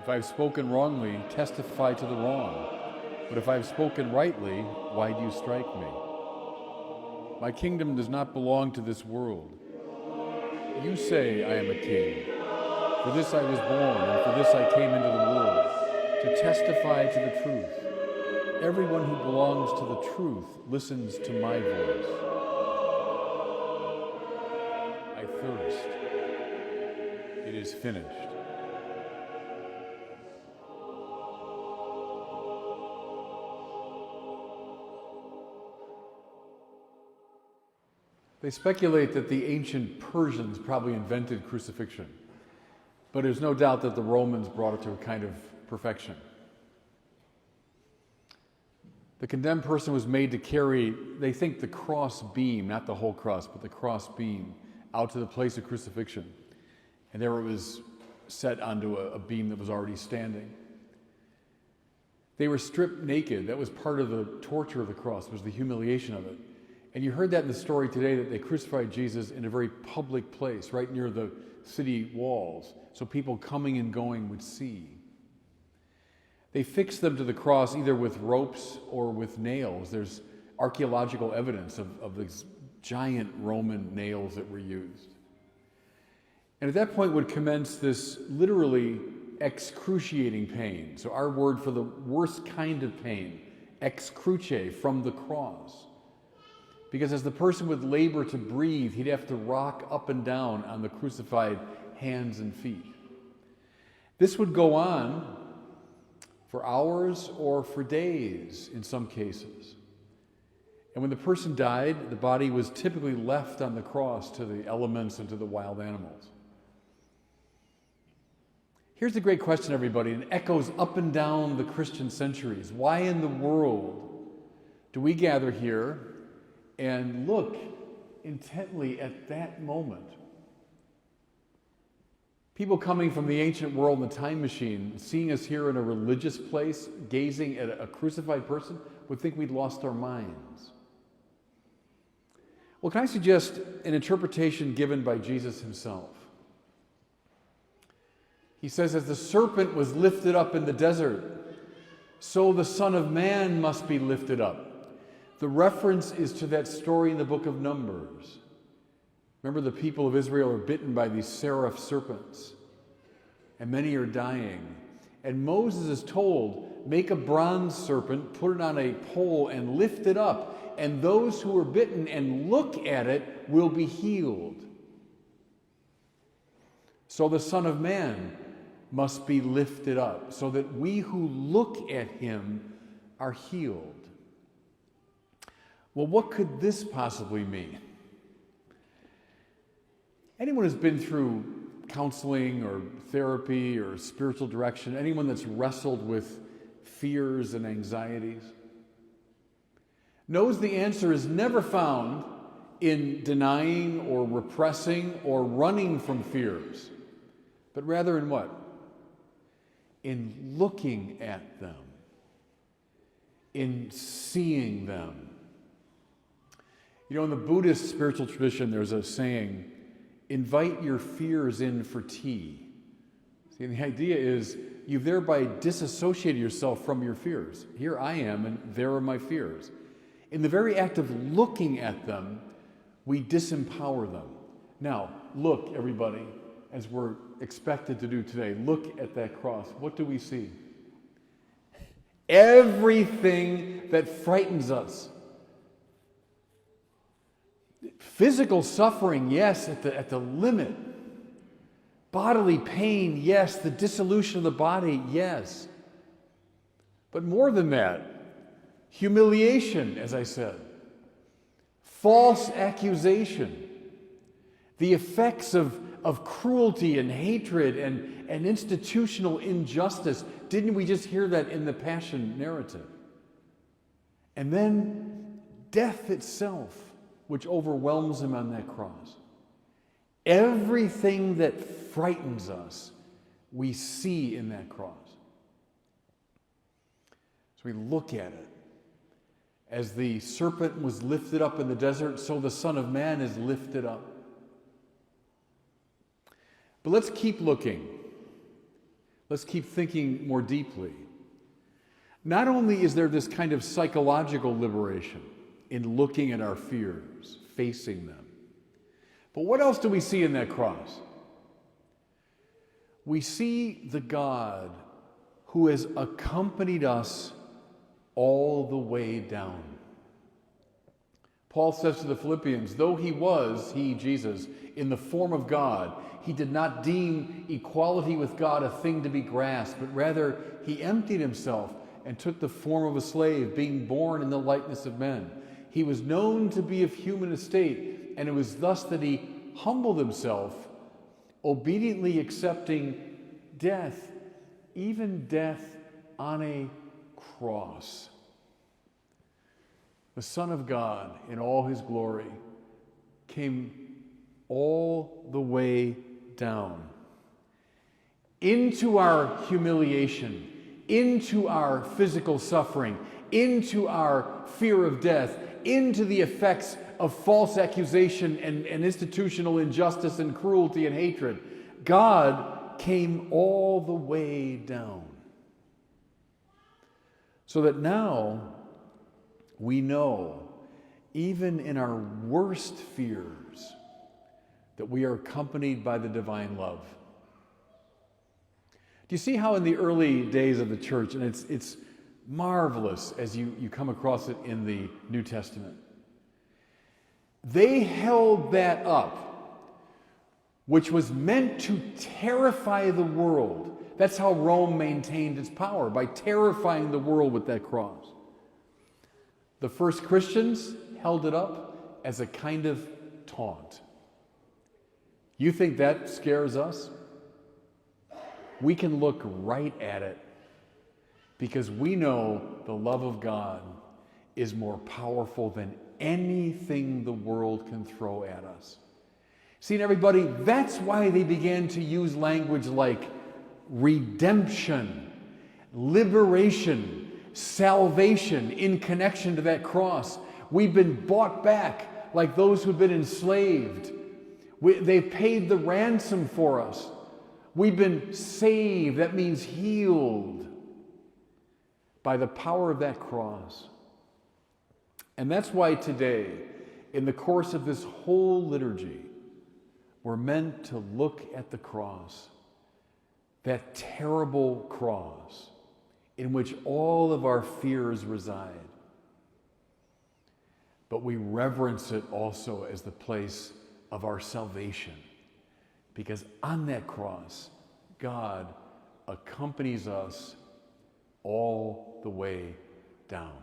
If I have spoken wrongly, testify to the wrong. But if I have spoken rightly, why do you strike me? My kingdom does not belong to this world. You say I am a king. For this I was born, and for this I came into the world, to testify to the truth. Everyone who belongs to the truth listens to my voice. I thirst. It is finished. They speculate that the ancient Persians probably invented crucifixion, but there's no doubt that the Romans brought it to a kind of perfection. The condemned person was made to carry, they think, the cross beam, not the whole cross, but the cross beam, out to the place of crucifixion. And there it was set onto a beam that was already standing. They were stripped naked. That was part of the torture of the cross, was the humiliation of it. And you heard that in the story today, that they crucified Jesus in a very public place, right near the city walls, so people coming and going would see. They fixed them to the cross either with ropes or with nails. There's archaeological evidence of these giant Roman nails that were used. And at that point would commence this literally excruciating pain. So our word for the worst kind of pain, excruce, from the cross. Because as the person would labor to breathe, he'd have to rock up and down on the crucified hands and feet. This would go on for hours or for days in some cases. And when the person died, the body was typically left on the cross to the elements and to the wild animals. Here's the great question, everybody, and it echoes up and down the Christian centuries. Why in the world do we gather here and look intently at that moment? People coming from the ancient world in the time machine, seeing us here in a religious place, gazing at a crucified person, would think we'd lost our minds. Well, can I suggest an interpretation given by Jesus himself? He says, as the serpent was lifted up in the desert, so the Son of Man must be lifted up. The reference is to that story in the book of Numbers. Remember, the people of Israel are bitten by these seraph serpents, and many are dying. And Moses is told, make a bronze serpent, put it on a pole, and lift it up, and those who are bitten and look at it will be healed. So the Son of Man must be lifted up, so that we who look at him are healed. Well, what could this possibly mean? Anyone who's been through counseling or therapy or spiritual direction, anyone that's wrestled with fears and anxieties, knows the answer is never found in denying or repressing or running from fears, but rather in what? In looking at them, in seeing them. You know, in the Buddhist spiritual tradition, there's a saying, invite your fears in for tea. See, and the idea is you've thereby disassociated yourself from your fears. Here I am, and there are my fears. In the very act of looking at them, we disempower them. Now, look, everybody, as we're expected to do today, look at that cross. What do we see? Everything that frightens us. Physical suffering, yes, at the limit. Bodily pain, yes. The dissolution of the body, yes. But more than that, humiliation, as I said, false accusation, the effects of cruelty and hatred and institutional injustice. Didn't we just hear that in the Passion narrative? And then death itself, which overwhelms him on that cross. Everything that frightens us, we see in that cross. So we look at it. As the serpent was lifted up in the desert, so the Son of Man is lifted up. But let's keep looking. let's keep thinking more deeply. Not only is there this kind of psychological liberation in looking at our fears, facing them, but what else do we see in that cross? We see the God who has accompanied us all the way down. Paul says to the Philippians, though he, Jesus, in the form of God, he did not deem equality with God a thing to be grasped, but rather he emptied himself and took the form of a slave, being born in the likeness of men. He was known to be of human estate, and it was thus that he humbled himself, obediently accepting death, even death on a cross. The Son of God, in all his glory, came all the way down into our humiliation, into our physical suffering, into our fear of death, into the effects of false accusation and institutional injustice and cruelty and hatred. God came all the way down. So that now we know, even in our worst fears, that we are accompanied by the divine love. Do you see how in the early days of the church, and it's marvelous as you come across it in the New Testament, they held that up, which was meant to terrify the world. That's how Rome maintained its power, by terrifying the world with that cross. The first Christians held it up as a kind of taunt. You think that scares us? We can look right at it because we know the love of God is more powerful than anything the world can throw at us. See, everybody, that's why they began to use language like redemption, liberation, salvation in connection to that cross. We've been bought back like those who've been enslaved. They've paid the ransom for us. We've been saved, that means healed, by the power of that cross. And that's why today, in the course of this whole liturgy, we're meant to look at the cross, that terrible cross in which all of our fears reside. But we reverence it also as the place of our salvation, because on that cross, God accompanies us all the way down.